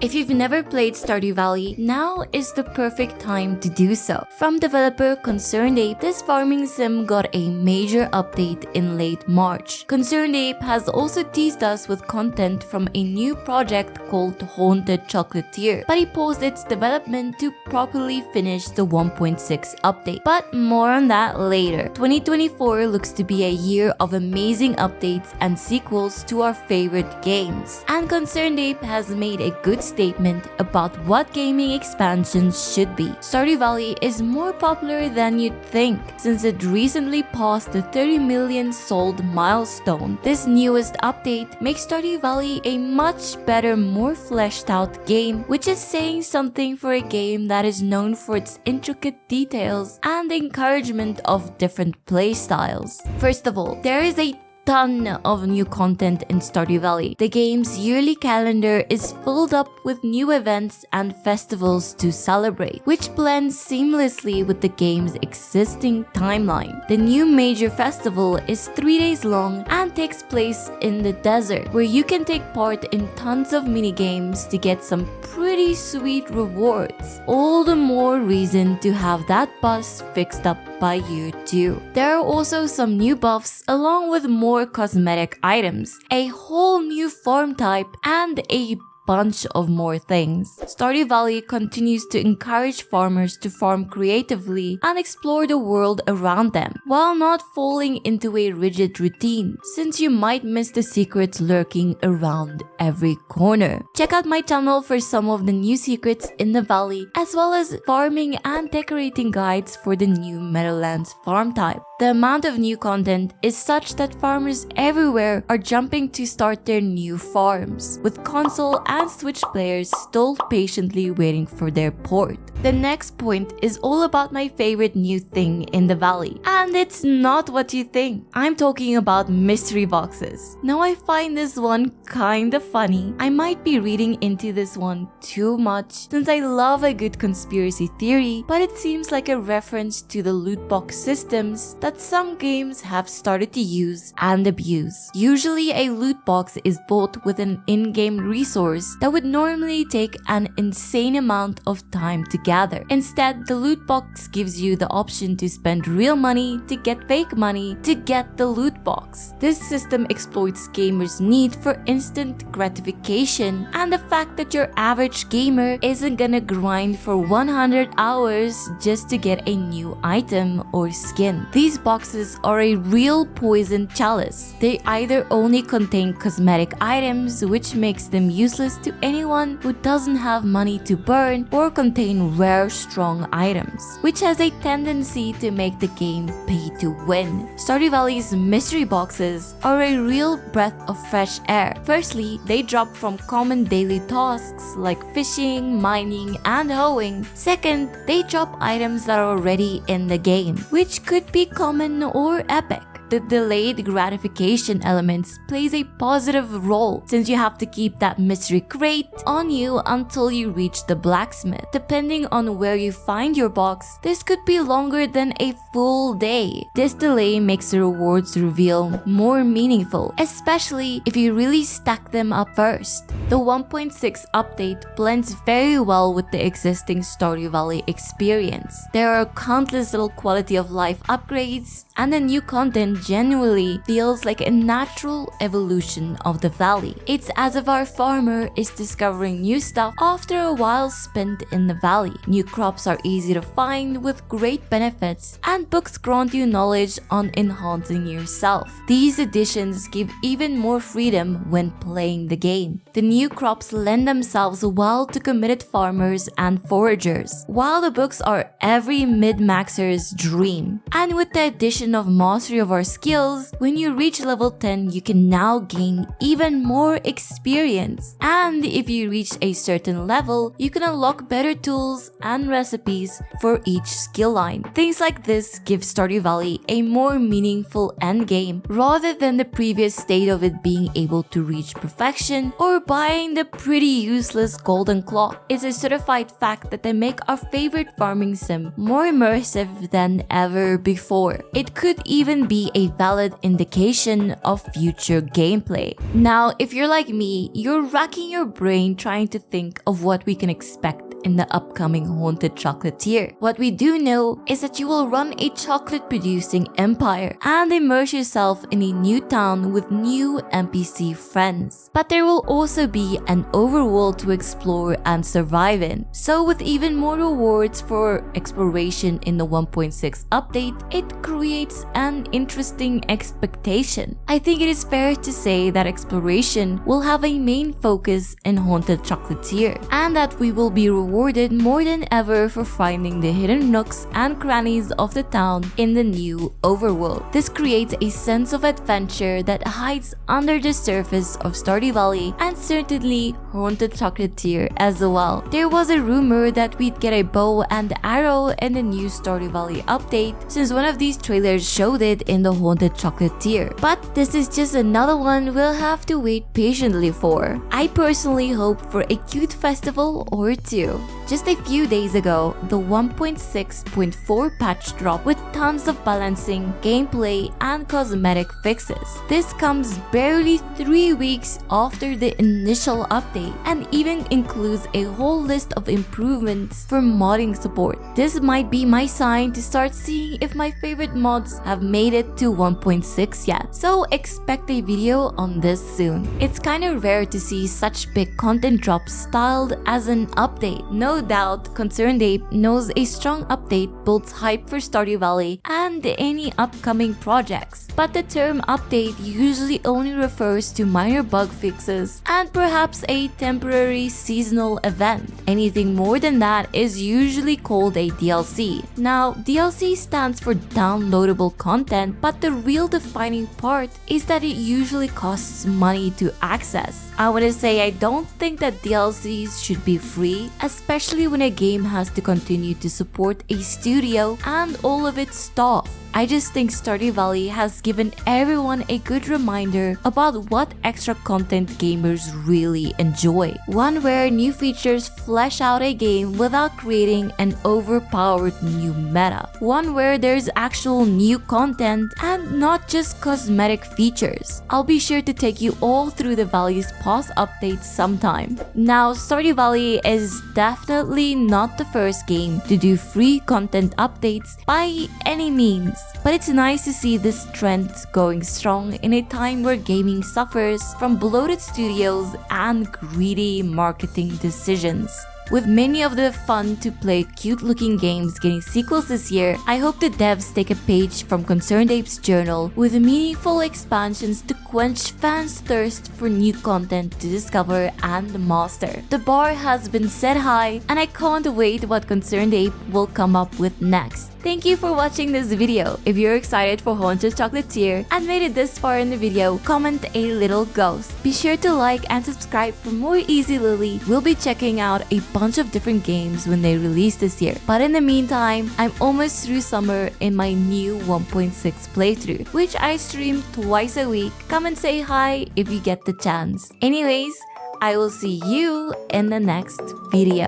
If you've never played Stardew Valley, now is the perfect time to do so. From developer Concerned Ape, this farming sim got a major update in late March. Concerned Ape has also teased us with content from a new project called HAUNTED CHOCOLATIER, but he paused its development to properly finish the 1.6 update. But more on that later. 2024 looks to be a year of amazing updates and sequels to our favorite games. And Concerned Ape has made a good statement about what gaming expansions should be. Stardew Valley is more popular than you'd think, since it recently passed the 30 million sold milestone. This newest update makes Stardew Valley a much better, more fleshed out game, which is saying something for a game that is known for its intricate details and encouragement of different playstyles. First of all, there is a ton of new content in Stardew Valley. The game's yearly calendar is filled up with new events and festivals to celebrate, which blends seamlessly with the game's existing timeline. The new major festival is 3 days long and takes place in the desert, where you can take part in tons of mini-games to get some pretty sweet rewards. All the more reason to have that bus fixed up by year 2. There are also some new buffs along with more cosmetic items, a whole new farm type, and a bunch of more things. Stardew Valley continues to encourage farmers to farm creatively and explore the world around them, while not falling into a rigid routine, since you might miss the secrets lurking around every corner. Check out my channel for some of the new secrets in the valley, as well as farming and decorating guides for the new Meadowlands farm type. The amount of new content is such that farmers everywhere are jumping to start their new farms, with console and Switch players still patiently waiting for their port. The next point is all about my favorite new thing in the valley, and it's not what you think. I'm talking about mystery boxes. Now I find this one kinda funny. I might be reading into this one too much, since I love a good conspiracy theory, but it seems like a reference to the loot box systems that some games have started to use and abuse. Usually a loot box is bought with an in-game resource that would normally take an insane amount of time to gather. Instead, the loot box gives you the option to spend real money to get fake money to get the loot box. This system exploits gamers' need for instant gratification and the fact that your average gamer isn't gonna grind for 100 hours just to get a new item or skin. These boxes are a real poison chalice. They either only contain cosmetic items, which makes them useless to anyone who doesn't have money to burn, or contain rare strong items, which has a tendency to make the game pay to win. Stardew Valley's mystery boxes are a real breath of fresh air. Firstly, they drop from common daily tasks like fishing, mining, and hoeing. Second, they drop items that are already in the game, which could be common or epic. The delayed gratification elements plays a positive role, since you have to keep that mystery crate on you until you reach the blacksmith. Depending on where you find your box, this could be longer than a full day. This delay makes the rewards reveal more meaningful, especially if you really stack them up first. The 1.6 update blends very well with the existing Stardew Valley experience. There are countless little quality of life upgrades, and the new content genuinely feels like a natural evolution of the valley. It's as if our farmer is discovering new stuff after a while spent in the valley. New crops are easy to find with great benefits, and books grant you knowledge on enhancing yourself. These additions give even more freedom when playing the game. The new crops lend themselves well to committed farmers and foragers, while the books are every mid-maxer's dream. And with the addition of mastery of our skills, when you reach level 10, you can now gain even more experience. And if you reach a certain level, you can unlock better tools and recipes for each skill line. Things like this give Stardew Valley a more meaningful endgame, rather than the previous state of it being able to reach perfection or buying the pretty useless golden clock is a certified fact that they make our favorite farming sim more immersive than ever before. It could even be a valid indication of future gameplay. Now, if you're like me, you're racking your brain trying to think of what we can expect in the upcoming Haunted Chocolatier. What we do know is that you will run a chocolate-producing empire and immerse yourself in a new town with new NPC friends. But there will also be an overworld to explore and survive in. So with even more rewards for exploration in the 1.6 update, it creates an interesting expectation. I think it is fair to say that exploration will have a main focus in Haunted Chocolatier, and that we will be rewarded more than ever for finding the hidden nooks and crannies of the town in the new overworld. This creates a sense of adventure that hides under the surface of Stardew Valley and certainly Haunted Chocolatier as well. There was a rumor that we'd get a bow and arrow in the new Stardew Valley update, since one of these trailers showed it in the Haunted Chocolatier. But this is just another one we'll have to wait patiently for. I personally hope for a cute festival or two. Just a few days ago, the 1.6.4 patch dropped with tons of balancing, gameplay, and cosmetic fixes. This comes barely 3 weeks after the initial update and even includes a whole list of improvements for modding support. This might be my sign to start seeing if my favorite mods have made it to 1.6 yet, so expect a video on this soon. It's kinda rare to see such big content drops styled as an update. No doubt, Concerned Ape knows a strong update builds hype for Stardew Valley and any upcoming projects. But the term update usually only refers to minor bug fixes and perhaps a temporary seasonal event. Anything more than that is usually called a DLC. Now, DLC stands for downloadable content, but the real defining part is that it usually costs money to access. I want to say I don't think that DLCs should be free, especially when a game has to continue to support a studio and all of its staff. I just think Stardew Valley has given everyone a good reminder about what extra content gamers really enjoy. One where new features flesh out a game without creating an overpowered new meta. One where there's actual new content and not just cosmetic features. I'll be sure to take you all through the Valley's past updates sometime. Now, Stardew Valley is definitely not the first game to do free content updates by any means. But it's nice to see this trend going strong in a time where gaming suffers from bloated studios and greedy marketing decisions. With many of the fun-to-play cute-looking games getting sequels this year, I hope the devs take a page from Concerned Ape's journal with meaningful expansions to quench fans' thirst for new content to discover and master. The bar has been set high, and I can't wait what Concerned Ape will come up with next. Thank you for watching this video. If you're excited for Haunted Chocolatier and made it this far in the video, comment a little ghost. Be sure to like and subscribe for more ezlilyy. We'll be checking out a bunch of different games when they release this year. But in the meantime, I'm almost through summer in my new 1.6 playthrough, which I stream twice a week. Come and say hi if you get the chance. Anyways, I will see you in the next video.